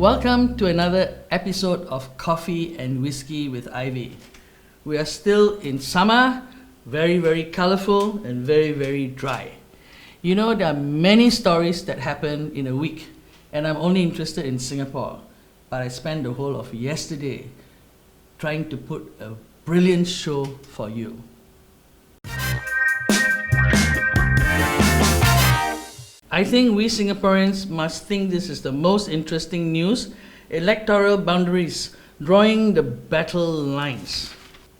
Welcome to another episode of Coffee and Whiskey with Ivy. We are still in summer, very, very colorful and very, very dry. You know, there are many stories that happen in a week, and I'm only interested in Singapore. But I spent the whole of yesterday trying to put a brilliant show for you. I think we Singaporeans must think this is the most interesting news. Electoral boundaries, drawing the battle lines.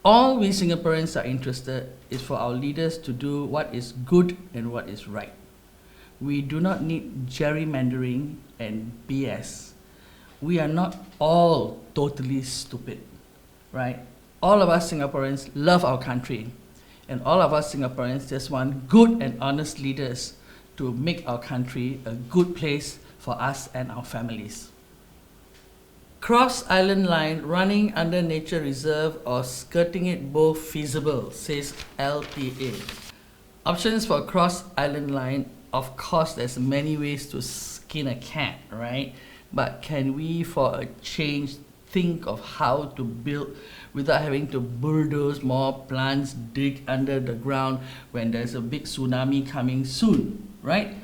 All we Singaporeans are interested is for our leaders to do what is good and what is right. We do not need gerrymandering and BS. We are not all totally stupid, right? All of us Singaporeans love our country, and all of us Singaporeans just want good and honest leaders to make our country a good place for us and our families. Cross island line running under nature reserve or skirting it both feasible, says LTA. Options for cross island line, of course there's many ways to skin a cat, right? But can we for a change think of how to build without having to bulldoze more plants, dig under the ground when there's a big tsunami coming soon, right?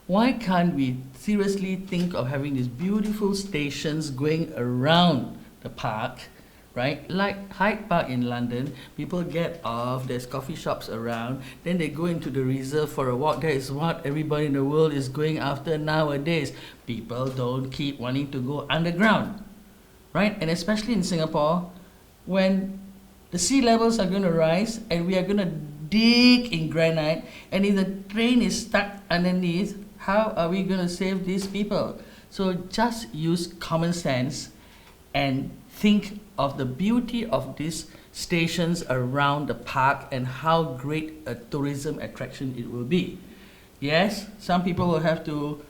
Why can't we seriously think of having these beautiful stations going around the park, right? Like Hyde Park in London, people get off, there's coffee shops around, then they go into the reserve for a walk. That is what everybody in the world is going after nowadays. People don't keep wanting to go underground, right? And especially in Singapore, when the sea levels are going to rise and we are going to dig in granite, and if the train is stuck underneath, how are we going to save these people? So just use common sense and think of the beauty of these stations around the park and how great a tourism attraction it will be. Yes, some people will have to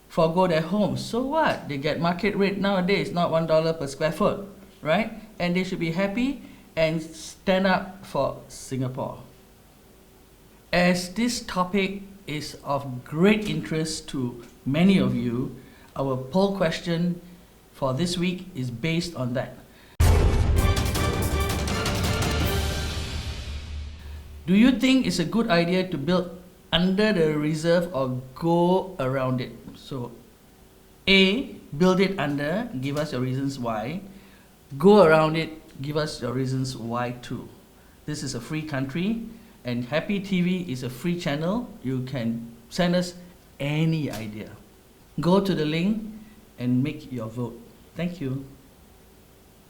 forgo their homes. So what? They get market rate nowadays, not $1 per square foot, right? And they should be happy and stand up for Singapore. As this topic is of great interest to many of you, our poll question for this week is based on that. Do you think it's a good idea to build under the reserve or go around it? So A, build it under, give us your reasons why. Go around it, give us your reasons why too. This is a free country, and Happy TV is a free channel. You can send us any idea. Go to the link and make your vote. Thank you.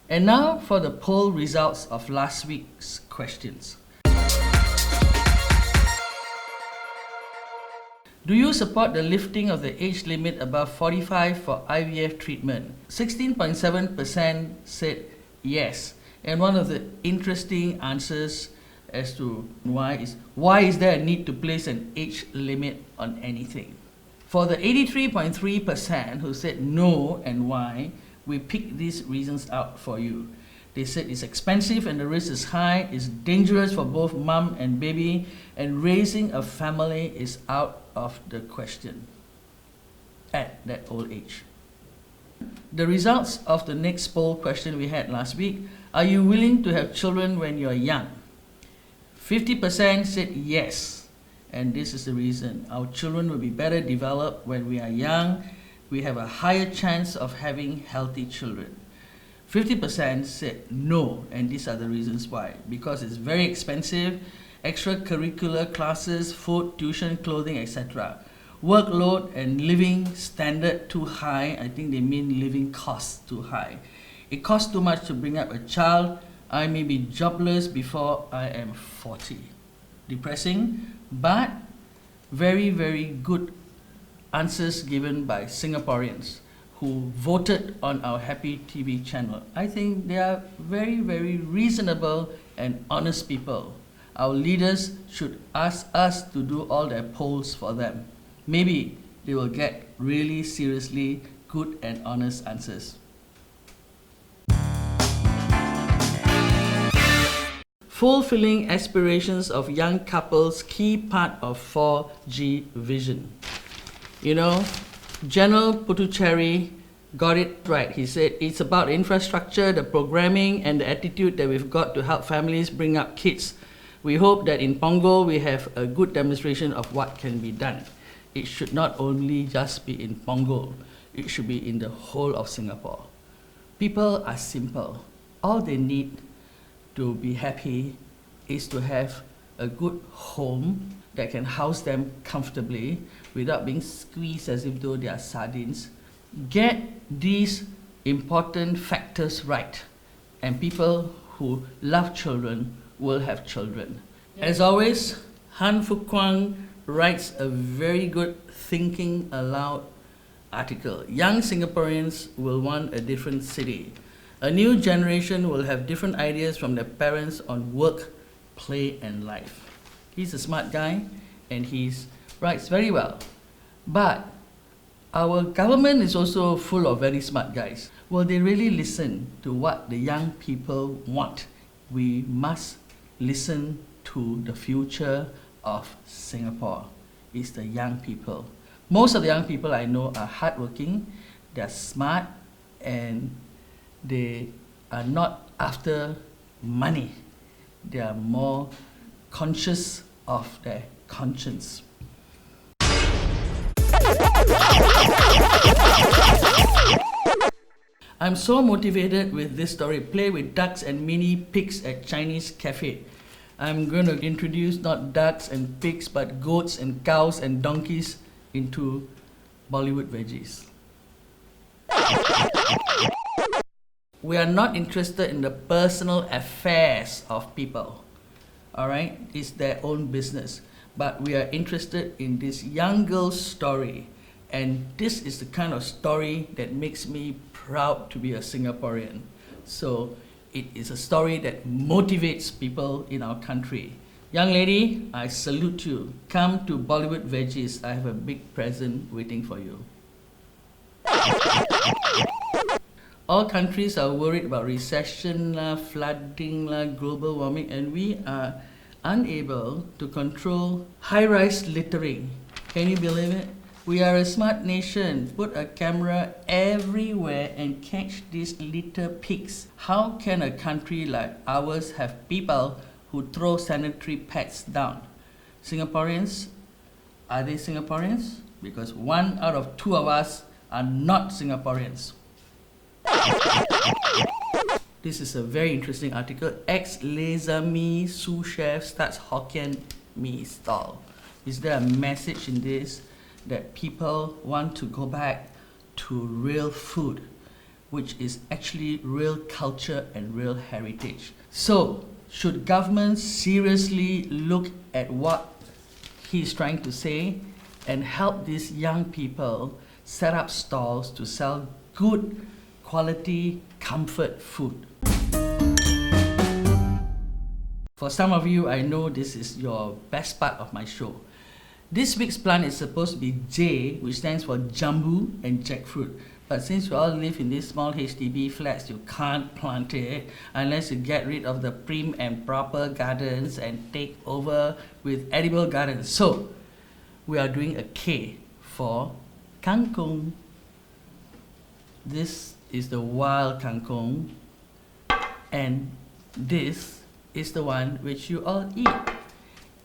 And now for the poll results of last week's questions. Do you support the lifting of the age limit above 45 for IVF treatment? 16.7% said yes. And one of the interesting answers as to why is there a need to place an age limit on anything? For the 83.3% who said no and why, we picked these reasons out for you. They said it's expensive and the risk is high, it's dangerous for both mom and baby, and raising a family is out of the question at that old age. The results of the next poll question we had last week: are you willing to have children when you're young? 50% said yes, and this is the reason. Our children will be better developed when we are young. We have a higher chance of having healthy children. 50% said no, and these are the reasons why. Because it's very expensive, extracurricular classes, food, tuition, clothing, etc. Workload and living standard too high. I think they mean living costs too high. It costs too much to bring up a child. I may be jobless before I am 40. Depressing, but very, very good answers given by Singaporeans who voted on our Happy TV channel. I think they are very, very reasonable and honest people. Our leaders should ask us to do all their polls for them. Maybe they will get really seriously good and honest answers. Fulfilling aspirations of young couples, key part of 4G vision. You know, General Puducherry got it right. He said it's about infrastructure, the programming, and the attitude that we've got to help families bring up kids. We hope that in Punggol we have a good demonstration of what can be done. It should not only just be in Punggol, it should be in the whole of Singapore. People are simple. All they need to be happy is to have a good home that can house them comfortably without being squeezed as if though they are sardines. Get these important factors right, and people who love children will have children. As always, Han Fuk Kwang writes a very good thinking aloud article. Young Singaporeans will want a different city. A new generation will have different ideas from their parents on work, play, and life. He's a smart guy, and he writes very well. But our government is also full of very smart guys. Will they really listen to what the young people want? We must listen to the future of Singapore. It's the young people. Most of the young people I know are hardworking, they're smart, and they are not after money. They are more conscious of their conscience. I'm so motivated with this story. Play with ducks and mini pigs at Chinese cafe. I'm going to introduce not ducks and pigs, but goats and cows and donkeys into Bollywood veggies. We are not interested in the personal affairs of people. Alright? It's their own business. But we are interested in this young girl's story. And this is the kind of story that makes me proud to be a Singaporean. So it is a story that motivates people in our country. Young lady, I salute you. Come to Bollywood Veggies. I have a big present waiting for you. All countries are worried about recession, flooding, global warming, and we are unable to control high-rise littering. Can you believe it? We are a smart nation. Put a camera everywhere and catch these litter pigs. How can a country like ours have people who throw sanitary pads down? Singaporeans, are they Singaporeans? Because 1 out of 2 of us are not Singaporeans. This is a very interesting article. Ex-Laser-mi sous chef starts Hokkien mee stall. Is there a message in this that people want to go back to real food, which is actually real culture and real heritage? So, should governments seriously look at what he's trying to say and help these young people set up stalls to sell good quality comfort food? For some of you, I know this is your best part of my show. This week's plant is supposed to be J, which stands for Jambu and Jackfruit. But since we all live in these small HDB flats, you can't plant it unless you get rid of the prim and proper gardens and take over with edible gardens. So, we are doing a K for kangkong. This is the wild kangkong, and this is the one which you all eat.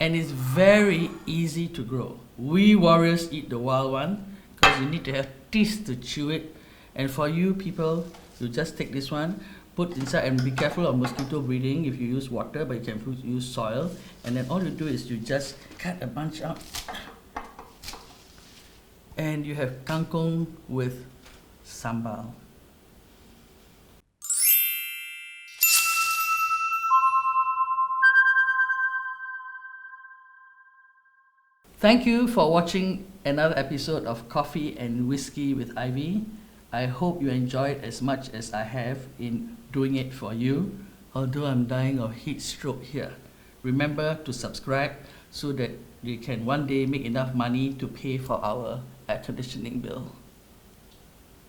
And it's very easy to grow. We warriors eat the wild one because you need to have teeth to chew it. And for you people, you just take this one, put inside, and be careful of mosquito breeding if you use water, but you can use soil. And then all you do is you just cut a bunch out. And you have kangkong with sambal. Thank you for watching another episode of Coffee and Whiskey with Ivy. I hope you enjoyed as much as I have in doing it for you, although I'm dying of heat stroke here. Remember to subscribe so that you can one day make enough money to pay for our air conditioning bill.